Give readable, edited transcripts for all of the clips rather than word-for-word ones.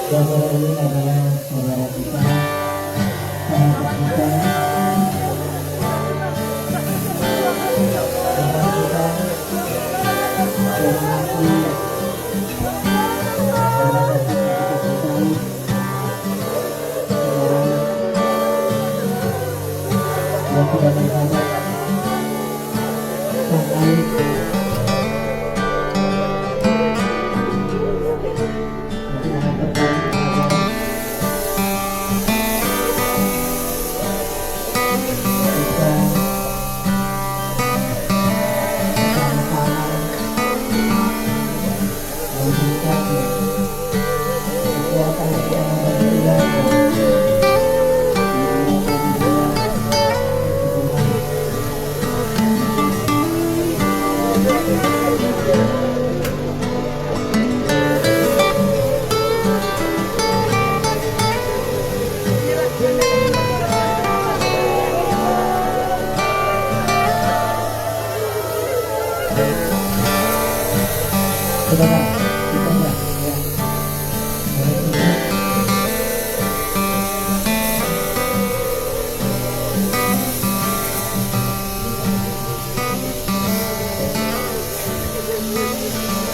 Saudara ini adalah saudara kita, sahabat kita, sahabat kita yang mati dalam hati kita cintai. Saudara yang sudah bersahabat sang Alik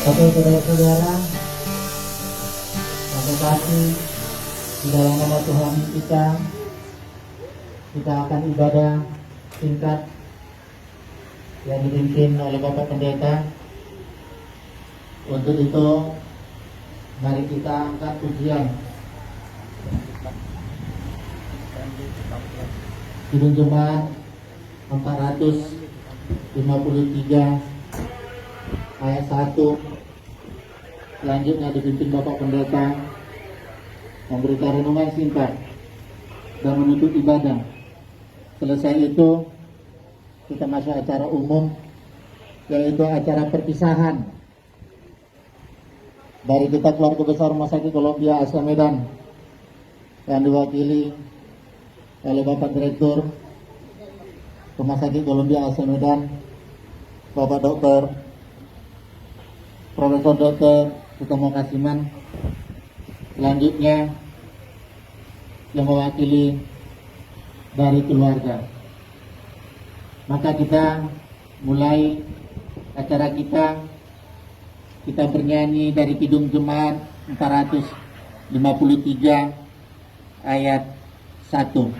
Oke, saudara-saudara, terima kasih. Di dalam nama Tuhan kita akan ibadah singkat yang dipimpin oleh Bapak Pendeta. Untuk itu, mari kita angkat pujian. Kidung Jemaat 453 ayat 1. Selanjutnya dipimpin Bapak Pendeta memberikan renungan singkat dan menutup ibadah. Selesai itu kita masuk acara umum, yaitu acara perpisahan dari kita keluarga besar Rumah Sakit Columbia Asa Medan yang diwakili oleh Bapak Direktur Rumah Sakit Columbia Asa Medan, Bapak Dokter Profesor Dokter Sutomo Kasiman. Selanjutnya yang mewakili dari keluarga. Maka kita mulai acara kita bernyanyi dari Kidung Jemaat 453 ayat 1.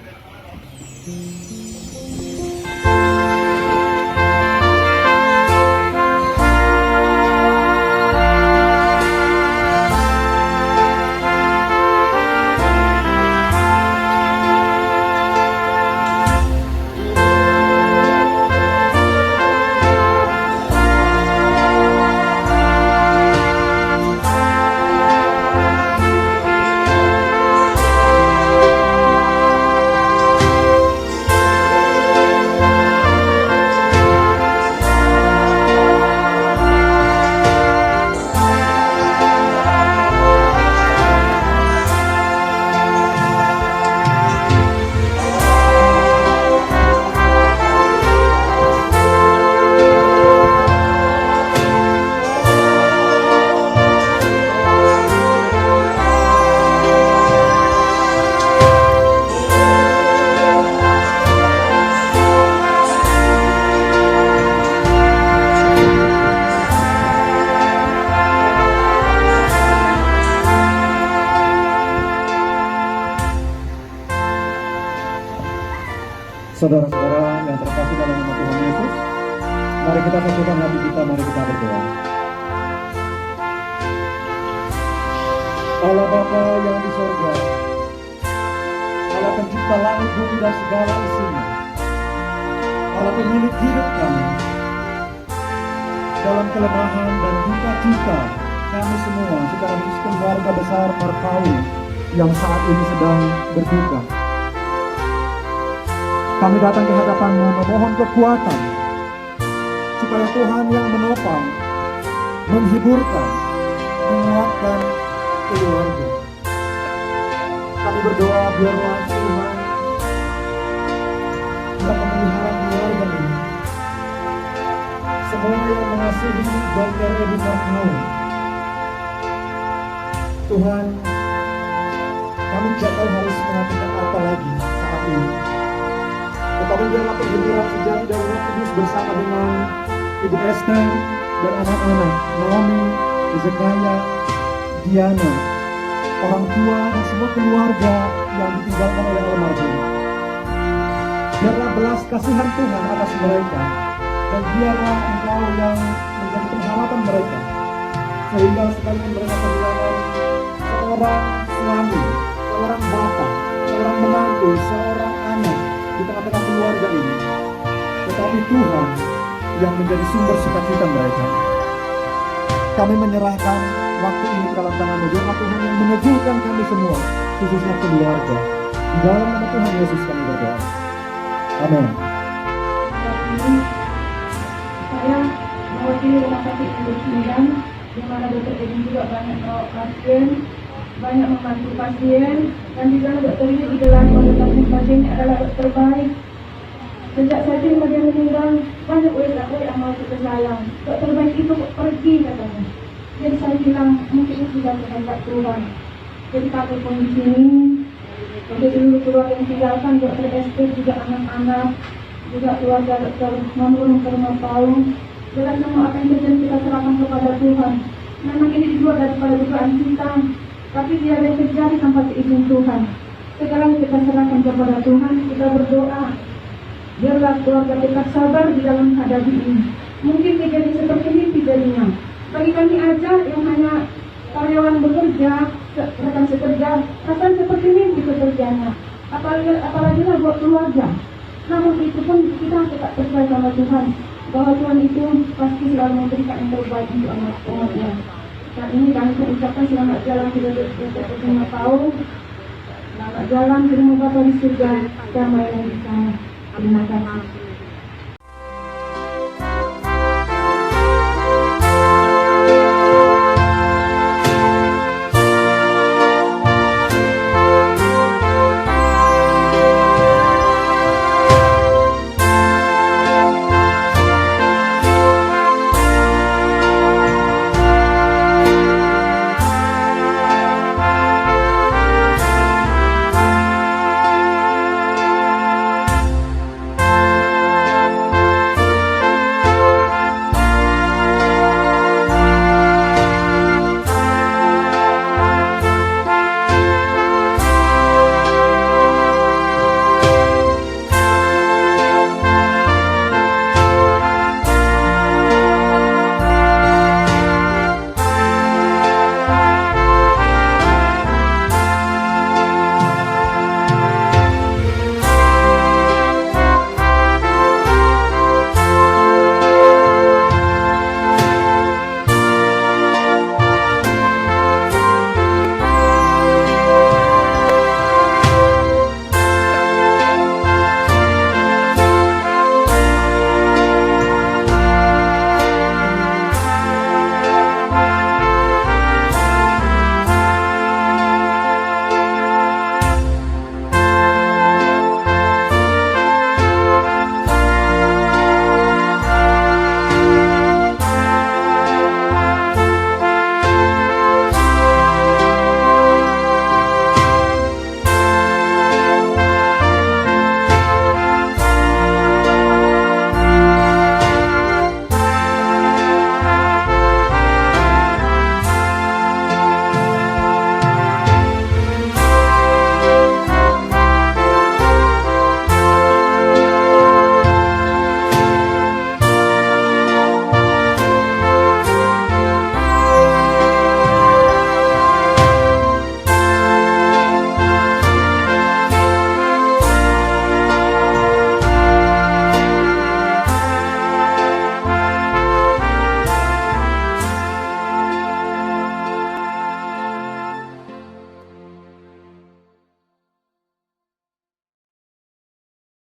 Saudara-saudara yang terkasih dalam nama Tuhan Yesus, mari kita satukan hati kita, mari kita berdoa. Allah Bapa yang di sorga, Allah pencipta langit, bumi dan segala isinya, Allah pemilik hidup kami, dalam kelemahan dan duka cita kami semua secara khusus keluarga besar Marpaul yang saat ini sedang berduka. Kami datang ke hadapan-Mu memohon kekuatan supaya Tuhan yang menopang, menghiburkan, menguatkan keluarga. Kami berdoa biarlah Tuhan yang memelihara keluarga ini, semua yang mengasihi dan yang Marpaul. Tuhan, kami tidak tahu harus mengatakan apa lagi saat ini. Tetapi biarlah pergembiraan sejati dari Roh Kudus bersama dengan Ibu Esther dan anak-anak, Naomi, Hezekiah, Diana, orang tua dan semua keluarga yang ditinggalkan oleh almarhum. Biarlah belas kasihan Tuhan atas mereka, dan biarlah Engkau yang menjadi pengharapan mereka, sehingga sekalian mereka kehilangan seorang suami, seorang bapak, seorang menantu, seorang anak di tengah-tengah keluarga ini, tetapi Tuhan yang menjadi sumber sukacita mereka. Kami menyerahkan waktu ini ke dalam tangan-Mu, biarlah Tuhan yang meneguhkan kami semua, khususnya keluarga. Di dalam nama Tuhan Yesus kami berdoa. Amin. Saya mewakili Rumah Sakit Kidung Medan, di mana Dr. Edwin juga banyak merawat pasien, banyak membantu pasien, dan di sana dokter ini digelar pada pasien adalah dokter baik. Sejak saya terima dia meninggal, banyak WHO yang mau kita sayang. Dokter baik itu pergi katanya. Jadi saya bilang mungkin itu sudah kehendak Tuhan. Jadi kami pun di sini, untuk seluruh keluarga yang tinggalkan, dokter Esther juga anak-anak, juga keluarga dokter Mamun, dokter Marpaul. Dengan semua apa yang terjadi kita serahkan kepada Tuhan. Memang ini dibuat daripada dugaan kita, tapi dia yang terjadi tanpa izin Tuhan. Sekarang kita serahkan kepada Tuhan, kita berdoa. Biarlah keluarga kita sabar di dalam menghadapi ini. Mungkin menjadi seperti ini jadinya. bagi kami aja yang hanya karyawan bekerja, rekan sekerja, akan seperti mimpi pekerjaannya. Apalagi lah buat keluarga. Namun itu pun kita tetap percaya sama Tuhan, bahwa Tuhan itu pasti selalu memberikan yang terbaik untuk anak-anaknya. Dan ini kami mengucapkan selamat jalan kita untuk 5 tahun. Selamat jalan, terima Bapa di surga, damai yang di sana. Terima kasih.